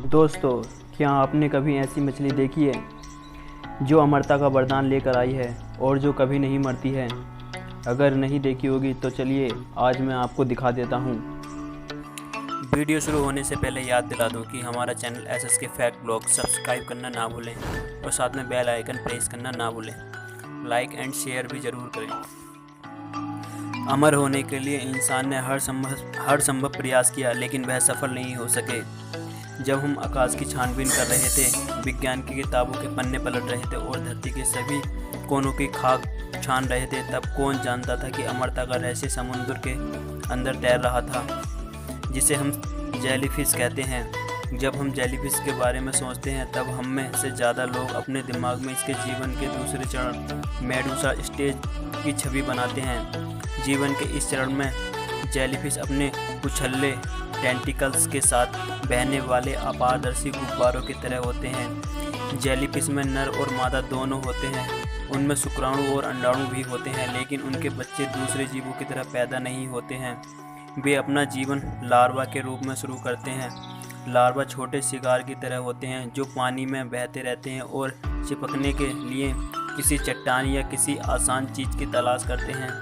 दोस्तों, क्या आपने कभी ऐसी मछली देखी है जो अमरता का वरदान लेकर आई है और जो कभी नहीं मरती है? अगर नहीं देखी होगी तो चलिए आज मैं आपको दिखा देता हूँ। वीडियो शुरू होने से पहले याद दिला दूँ कि हमारा channel SSK fact blog subscribe करना ना भूलें और साथ में बेल आइकन प्रेस करना ना भूलें। लाइक एंड शेयर भी ज़रूर करें। अमर होने के लिए इंसान ने हर संभव प्रयास किया, लेकिन वह सफल नहीं हो सके। जब हम आकाश की छानबीन कर रहे थे, विज्ञान की किताबों के पन्ने पलट रहे थे और धरती के सभी कोनों की खाक छान रहे थे, तब कौन जानता था कि अमरता का रहस्य समुद्र के अंदर तैर रहा था, जिसे हम जेलीफिश कहते हैं। जब हम जेलीफिश के बारे में सोचते हैं, तब हम में से ज़्यादा लोग अपने दिमाग में इसके जीवन के दूसरे चरण मेडूसा स्टेज की छवि बनाते हैं। जीवन के इस चरण में जेलीफिश अपने कुछल्ले टेंटिकल्स के साथ बहने वाले अपारदर्शी गुब्बारों की तरह होते हैं। जेलीफिश में नर और मादा दोनों होते हैं। उनमें शुक्राणु और अंडाणु भी होते हैं, लेकिन उनके बच्चे दूसरे जीवों की तरह पैदा नहीं होते हैं। वे अपना जीवन लार्वा के रूप में शुरू करते हैं। लार्वा छोटे शिकार की तरह होते हैं जो पानी में बहते रहते हैं और चिपकने के लिए किसी चट्टान या किसी आसान चीज़ की तलाश करते हैं।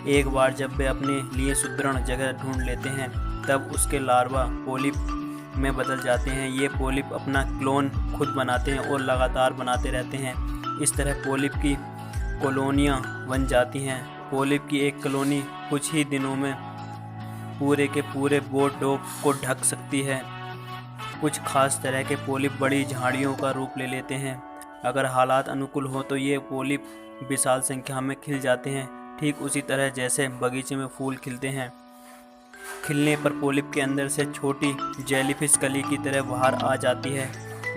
एक बार जब वे अपने लिए सुदृढ़ जगह ढूंढ लेते हैं, तब उसके लार्वा पोलिप में बदल जाते हैं। ये पोलिप अपना क्लोन खुद बनाते हैं और लगातार बनाते रहते हैं। इस तरह पोलिप की कॉलोनियाँ बन जाती हैं। पोलिप की एक कॉलोनी कुछ ही दिनों में पूरे के पूरे बोट डोक को ढक सकती है। कुछ खास तरह के पोलिप बड़ी झाड़ियों का रूप ले लेते हैं। अगर हालात अनुकूल हो तो ये पोलिप विशाल संख्या में खिल जाते हैं, ठीक उसी तरह जैसे बगीचे में फूल खिलते हैं। खिलने पर पोलिप के अंदर से छोटी जेलीफिश कली की तरह बाहर आ जाती है।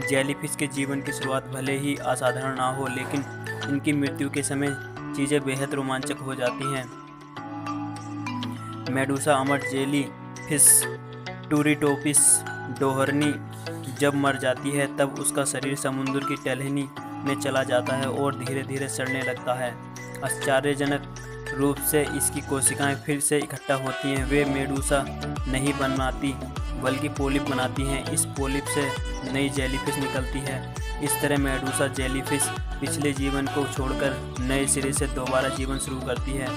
जेलीफिश के जीवन की शुरुआत भले ही असाधारण ना हो, लेकिन इनकी मृत्यु के समय चीज़ें बेहद रोमांचक हो जाती हैं। मेडूसा अमर जेलीफिश टूरिटोपिस डोहरनी जब मर जाती है, तब उसका शरीर समुद्र की टहनी में चला जाता है और धीरे धीरे सड़ने लगता है। आश्चर्यजनक रूप से इसकी कोशिकाएं फिर से इकट्ठा होती हैं। वे मेडूसा नहीं बनाती बल्कि पोलिप बनाती हैं। इस पोलिप से नई जेलीफिश निकलती है। इस तरह मेडूसा जेलीफिश पिछले जीवन को छोड़कर नए सिरे से दोबारा जीवन शुरू करती है।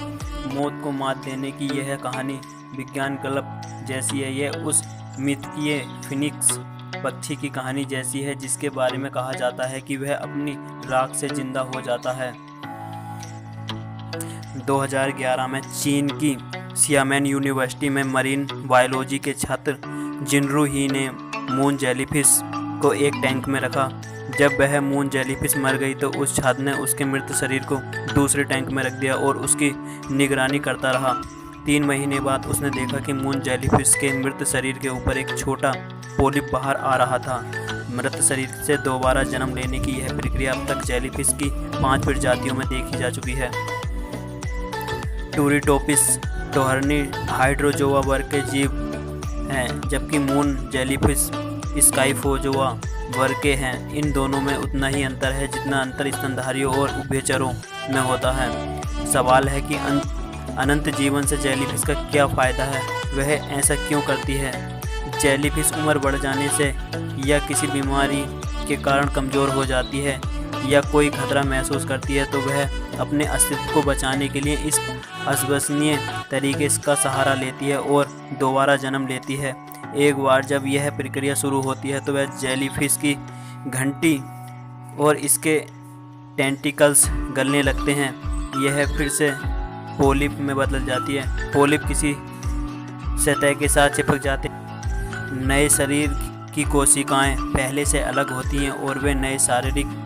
मौत को मात देने की यह कहानी विज्ञान कल्प जैसी है। यह उस मिथकीय फिनिक्स पक्षी की कहानी जैसी है जिसके बारे में कहा जाता है कि वह अपनी राख से जिंदा हो जाता है। 2011 में चीन की सियामेन यूनिवर्सिटी में मरीन बायोलॉजी के छात्र जिनरू ही ने मून जेलीफिश को एक टैंक में रखा। जब वह मून जेलीफिश मर गई तो उस छात्र ने उसके मृत शरीर को दूसरे टैंक में रख दिया और उसकी निगरानी करता रहा। 3 महीने बाद उसने देखा कि मून जेलीफिश के मृत शरीर के ऊपर एक छोटा पोलिप बाहर आ रहा था। मृत शरीर से दोबारा जन्म लेने की यह प्रक्रिया अब तक जेलीफिश की 5 प्रजातियों में देखी जा चुकी है। टूरिटोपिस डोहरनी हाइड्रोजोआ वर्ग के जीव हैं, जबकि मून जेलीफिश स्काइफोजोआ वर्ग के हैं। इन दोनों में उतना ही अंतर है जितना अंतर स्तनधारियों और उभयचरों में होता है। सवाल है कि अनंत जीवन से जेलीफिश का क्या फ़ायदा है? वह ऐसा क्यों करती है? जेलीफिश उम्र बढ़ जाने से या किसी बीमारी के कारण कमज़ोर हो जाती है या कोई खतरा महसूस करती है तो वह अपने अस्तित्व को बचाने के लिए इस अविश्वसनीय तरीके का सहारा लेती है और दोबारा जन्म लेती है। एक बार जब यह प्रक्रिया शुरू होती है तो वह जेलीफिश की घंटी और इसके टेंटिकल्स गलने लगते हैं। यह फिर से पोलिप में बदल जाती है। पोलिप किसी सतह के साथ चिपक जाते हैं। नए शरीर की कोशिकाएं पहले से अलग होती हैं और वे नए शारीरिक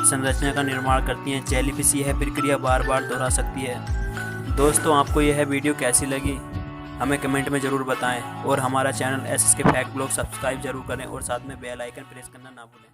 संरचना का निर्माण करती हैं। जेलीफिश यह प्रक्रिया बार बार दोहरा सकती है। दोस्तों, आपको यह वीडियो कैसी लगी हमें कमेंट में ज़रूर बताएं और हमारा channel SSK fact blog subscribe जरूर करें और साथ में बेल आइकन प्रेस करना ना भूलें।